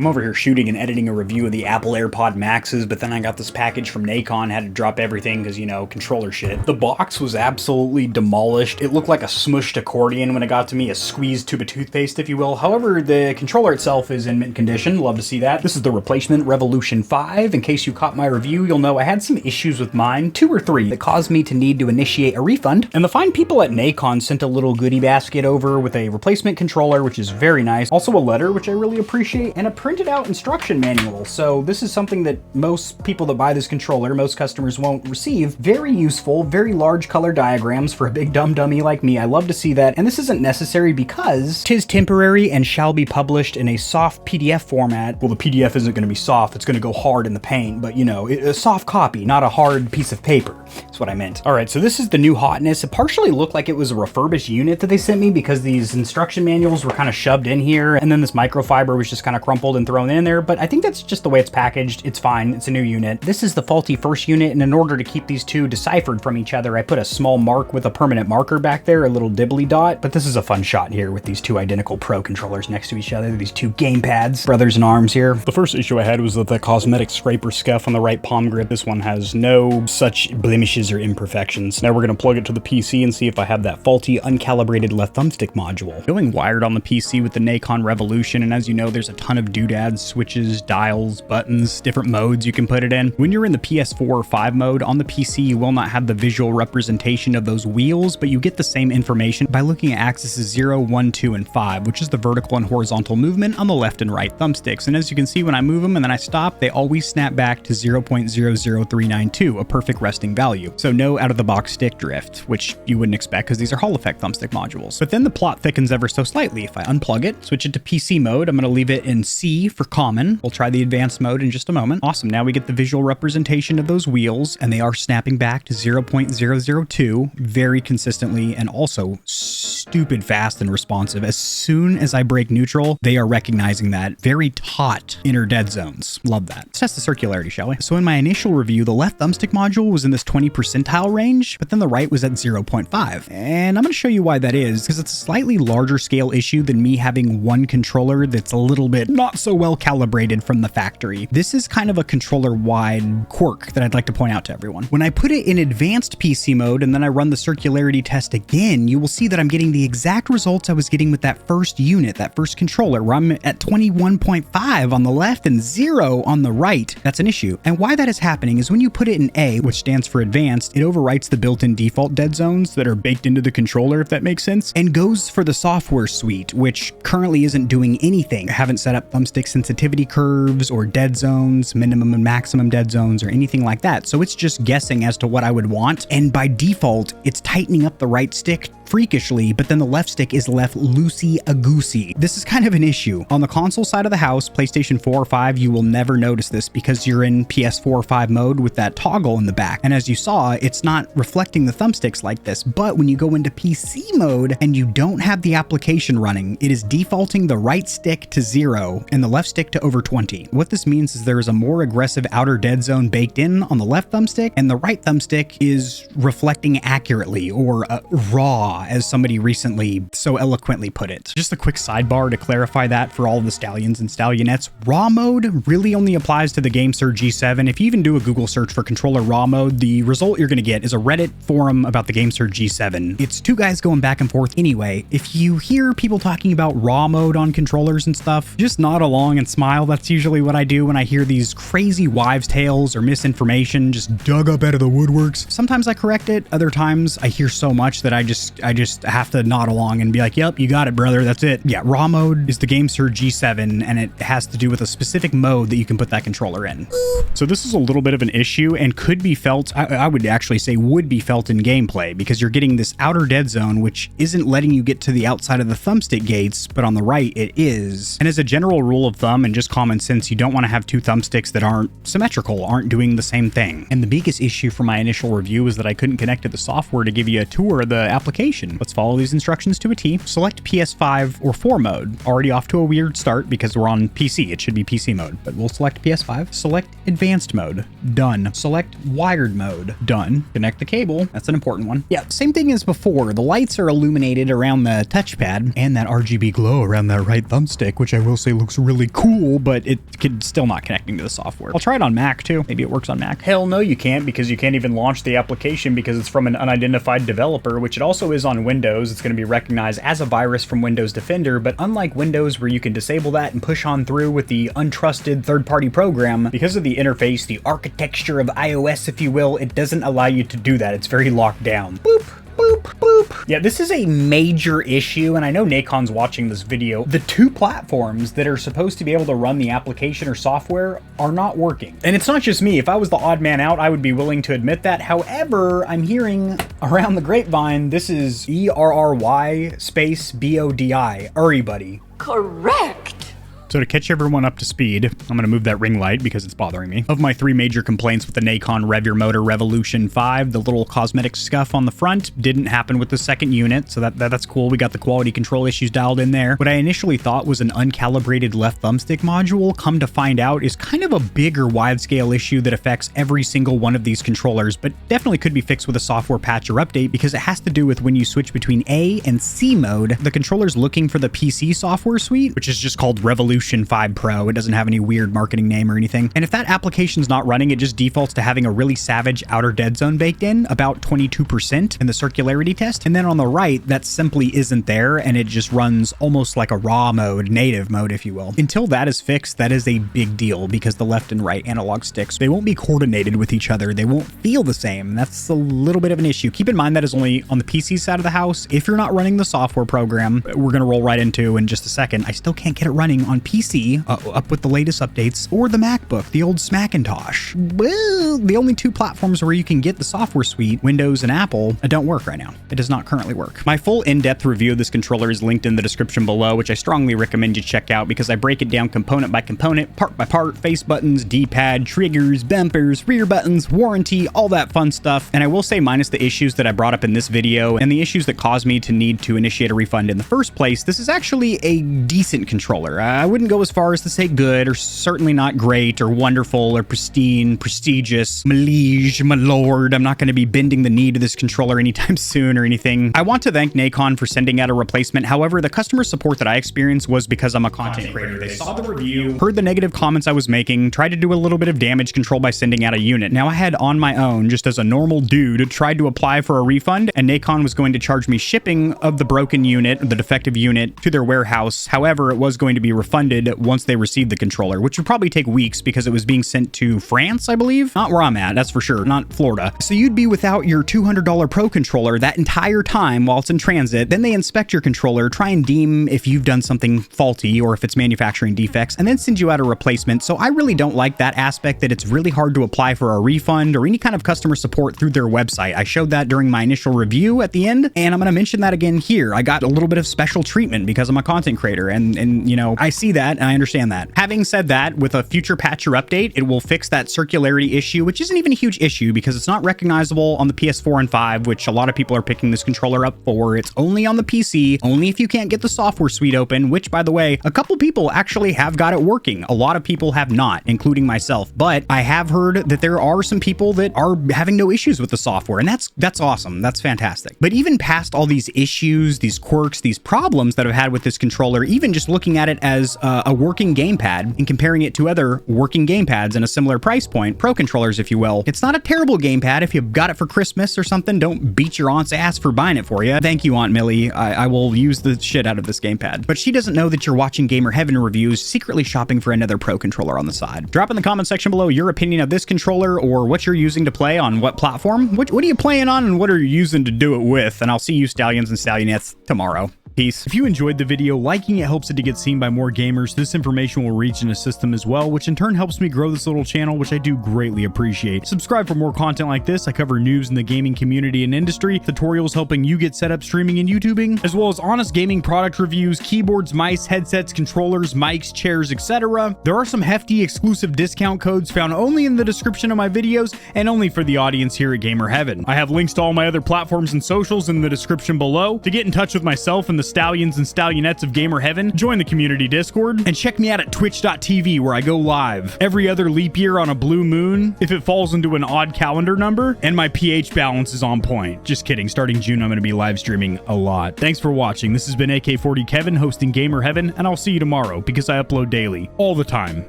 I'm over here shooting and editing a review of the Apple AirPod Maxes, but then I got this package from Nacon, had to drop everything because, you know, controller shit. The box was absolutely demolished. It looked like a smushed accordion when it got to me, a squeezed tube of toothpaste, if you will. However, the controller itself is in mint condition. Love to see that. This is the replacement Revolution 5. In case you caught my review, you'll know I had some issues with mine, 2 or 3, that caused me to need to initiate a refund. And the fine people at Nacon sent a little goodie basket over with a replacement controller, which is very nice. Also a letter, which I really appreciate, and a printed out instruction manual. So this is something that most people that buy this controller, most customers won't receive. Very useful, very large color diagrams for a big dumb dummy like me. I love to see that. And this isn't necessary because 'tis temporary and shall be published in a soft PDF format. Well, the PDF isn't going to be soft. It's going to go hard in the paint, but you know, a soft copy, not a hard piece of paper. That's what I meant. All right, so this is the new hotness. It partially looked like it was a refurbished unit that they sent me because these instruction manuals were kind of shoved in here, and then this microfiber was just kind of crumpled and thrown in there, but I think that's just the way it's packaged. It's fine. It's a new unit. This is the faulty first unit, and in order to keep these two deciphered from each other, I put a small mark with a permanent marker back there, a little dibbly dot, but this is a fun shot here with these two identical Pro controllers next to each other, these two gamepads, brothers in arms here. The first issue I had was with the cosmetic scraper scuff on the right palm grip. This one has no such blemishes or imperfections. Now we're going to plug it to the PC and see if I have that faulty uncalibrated left thumbstick module. Going wired on the PC with the Nacon Revolution, and as you know, there's a ton of doodads, switches, dials, buttons, different modes you can put it in. When you're in the PS4 or 5 mode on the PC, you will not have the visual representation of those wheels, but you get the same information by looking at axes 0, 1, 2, and 5, which is the vertical and horizontal movement on the left and right thumbsticks. And as you can see, when I move them and then I stop, they always snap back to 0.00392, a perfect resting value. So no out-of-the-box stick drift, which you wouldn't expect because these are Hall effect thumbstick modules. But then the plot thickens ever so slightly. If I unplug it, switch it to PC mode, I'm going to leave it in C for common. We'll try the advanced mode in just a moment. Awesome. Now we get the visual representation of those wheels, and they are snapping back to 0.002 very consistently, and also stupid fast and responsive. As soon as I break neutral, they are recognizing that. Very taut inner dead zones. Love that. Let's test the circularity, shall we? So in my initial review, the left thumbstick module was in this 20 percentile range, but then the right was at 0.5. And I'm going to show you why that is, because it's a slightly larger scale issue than me having one controller that's a little bit not so well calibrated from the factory. This is kind of a controller-wide quirk that I'd like to point out to everyone. When I put it in advanced PC mode and then I run the circularity test again, you will see that I'm getting the exact results I was getting with that first unit, that first controller, where I'm at 21.5 on the left and 0 on the right. That's an issue. And why that is happening is when you put it in A, which stands for advanced, it overwrites the built-in default dead zones that are baked into the controller, if that makes sense, and goes for the software suite, which currently isn't doing anything. I haven't set up thumbstick sensitivity curves or dead zones, minimum and maximum dead zones, or anything like that. So it's just guessing as to what I would want. And by default, it's tightening up the right stick freakishly, but then the left stick is left loosey-a-goosey. This is kind of an issue. On the console side of the house, PlayStation 4 or 5, you will never notice this because you're in PS4 or 5 mode with that toggle in the back. And as you saw, it's not reflecting the thumbsticks like this. But when you go into PC mode and you don't have the application running, it is defaulting the right stick to 0 and the left stick to over 20. What this means is there is a more aggressive outer dead zone baked in on the left thumbstick, and the right thumbstick is reflecting accurately, or raw, as somebody recently so eloquently put it. Just a quick sidebar to clarify that for all of the Stallions and Stallionettes. Raw mode really only applies to the GameSir G7. If you even do a Google search for controller raw mode, the result you're going to get is a Reddit forum about the GameSir G7. It's two guys going back and forth anyway. If you hear people talking about raw mode on controllers and stuff, just nod along and smile. That's usually what I do when I hear these crazy wives' tales or misinformation just dug up out of the woodworks. Sometimes I correct it. Other times I hear so much that I just have to nod along and be like, yep, you got it, brother. That's it. Yeah, raw mode is the GameSir G7, and it has to do with a specific mode that you can put that controller in. So this is a little bit of an issue and could be felt, I would actually say would be felt in gameplay, because you're getting this outer dead zone, which isn't letting you get to the outside of the thumbstick gates, but on the right it is. And as a general rule of thumb and just common sense, you don't want to have two thumbsticks that aren't symmetrical, aren't doing the same thing. And the biggest issue for my initial review is that I couldn't connect to the software to give you a tour of the application application. Let's follow these instructions to a T. Select PS5 or 4 mode. Already off to a weird start because we're on PC. It should be PC mode, but we'll select PS5. Select advanced mode. Done. Select wired mode. Done. Connect the cable. That's an important one. Yeah, same thing as before. The lights are illuminated around the touchpad and that RGB glow around that right thumbstick, which I will say looks really cool, but it could still not connecting to the software. I'll try it on Mac too. Maybe it works on Mac. Hell no, you can't, because you can't even launch the application because it's from an unidentified developer, which it also is on Windows. It's going to be recognized as a virus from Windows Defender, but unlike Windows where you can disable that and push on through with the untrusted third-party program, because of the interface, the architecture of iOS, if you will, it doesn't allow you to do that. It's very locked down. Boop. Boop, boop. Yeah, this is a major issue, and I know Nacon's watching this video. The two platforms that are supposed to be able to run the application or software are not working. And it's not just me. If I was the odd man out, I would be willing to admit that. However, I'm hearing around the grapevine, this is ERRY space BODI. Everybody. Correct. So to catch everyone up to speed, I'm going to move that ring light because it's bothering me. Of my 3 major complaints with the Nacon Rev Your Motor Revolution 5, the little cosmetic scuff on the front didn't happen with the second unit, so that's cool. We got the quality control issues dialed in there. What I initially thought was an uncalibrated left thumbstick module, come to find out, is kind of a bigger wide-scale issue that affects every single one of these controllers, but definitely could be fixed with a software patch or update because it has to do with when you switch between A and C mode, the controller's looking for the PC software suite, which is just called Revolution 5 Pro. It doesn't have any weird marketing name or anything. And if that application's not running, it just defaults to having a really savage outer dead zone baked in, about 22% in the circularity test. And then on the right, that simply isn't there, and it just runs almost like a raw mode, native mode, if you will. Until that is fixed, that is a big deal because the left and right analog sticks, they won't be coordinated with each other. They won't feel the same. That's a little bit of an issue. Keep in mind that is only on the PC side of the house. If you're not running the software program, we're going to roll right into in just a second. I still can't get it running on PC up with the latest updates, or the MacBook, the old Smackintosh. Well, the only 2 platforms where you can get the software suite, Windows and Apple, don't work right now. It does not currently work. My full in-depth review of this controller is linked in the description below, which I strongly recommend you check out because I break it down component by component, part by part, face buttons, D-pad, triggers, bumpers, rear buttons, warranty, all that fun stuff. And I will say, minus the issues that I brought up in this video and the issues that caused me to need to initiate a refund in the first place, this is actually a decent controller. I wouldn't go as far as to say good, or certainly not great, or wonderful, or pristine, prestigious, my liege, my lord. I'm not going to be bending the knee to this controller anytime soon or anything. I want to thank Nacon for sending out a replacement. However, the customer support that I experienced was because I'm a content creator. They saw the review, heard the negative comments I was making, tried to do a little bit of damage control by sending out a unit. Now I had on my own, just as a normal dude, tried to apply for a refund, and Nacon was going to charge me shipping of the broken unit, the defective unit, to their warehouse. However, it was going to be refunded once they received the controller, which would probably take weeks because it was being sent to France, I believe. Not where I'm at, that's for sure, not Florida. So you'd be without your $200 Pro controller that entire time while it's in transit. Then they inspect your controller, try and deem if you've done something faulty or if it's manufacturing defects, and then send you out a replacement. So I really don't like that aspect, that it's really hard to apply for a refund or any kind of customer support through their website. I showed that during my initial review at the end, and I'm going to mention that again here. I got a little bit of special treatment because I'm a content creator, and you know, I see that and I understand that. Having said that, with a future patch or update, it will fix that circularity issue, which isn't even a huge issue because it's not recognizable on the PS4 and 5, which a lot of people are picking this controller up for. It's only on the PC, only if you can't get the software suite open, which, by the way, a couple people actually have got it working. A lot of people have not, including myself, but I have heard that there are some people that are having no issues with the software, and that's awesome. That's fantastic. But even past all these issues, these quirks, these problems that I've had with this controller, even just looking at it as a working gamepad and comparing it to other working gamepads in a similar price point, Pro controllers, if you will, it's not a terrible gamepad. If you got it for Christmas or something, don't beat your aunt's ass for buying it for you. Thank you, Aunt Millie. I will use the shit out of this gamepad. But she doesn't know that you're watching GamerHeaven reviews, secretly shopping for another Pro controller on the side. Drop in the comment section below your opinion of this controller or what you're using to play on what platform. What are you playing on and what are you using to do it with? And I'll see you Stallions and Stallionettes tomorrow. Peace. Peace. If you enjoyed the video, liking it helps it to get seen by more gamers. This information will reach and assist them as well, which in turn helps me grow this little channel, which I do greatly appreciate. Subscribe for more content like this. I cover news in the gaming community and industry, tutorials helping you get set up streaming and YouTubing, as well as honest gaming product reviews, keyboards, mice, headsets, controllers, mics, chairs, etc. There are some hefty exclusive discount codes found only in the description of my videos and only for the audience here at GamerHeaven. I have links to all my other platforms and socials in the description below. To get in touch with myself and the Stallions and Stallionettes of GamerHeaven, join the community Discord, and check me out at twitch.tv where I go live every other leap year on a blue moon if it falls into an odd calendar number, and my pH balance is on point. Just kidding, starting June I'm going to be live streaming a lot. Thanks for watching. This has been AK40 Kevin hosting GamerHeaven, and I'll see you tomorrow because I upload daily, all the time,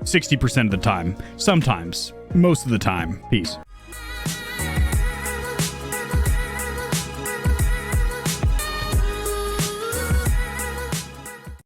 60% of the time, sometimes, most of the time. Peace.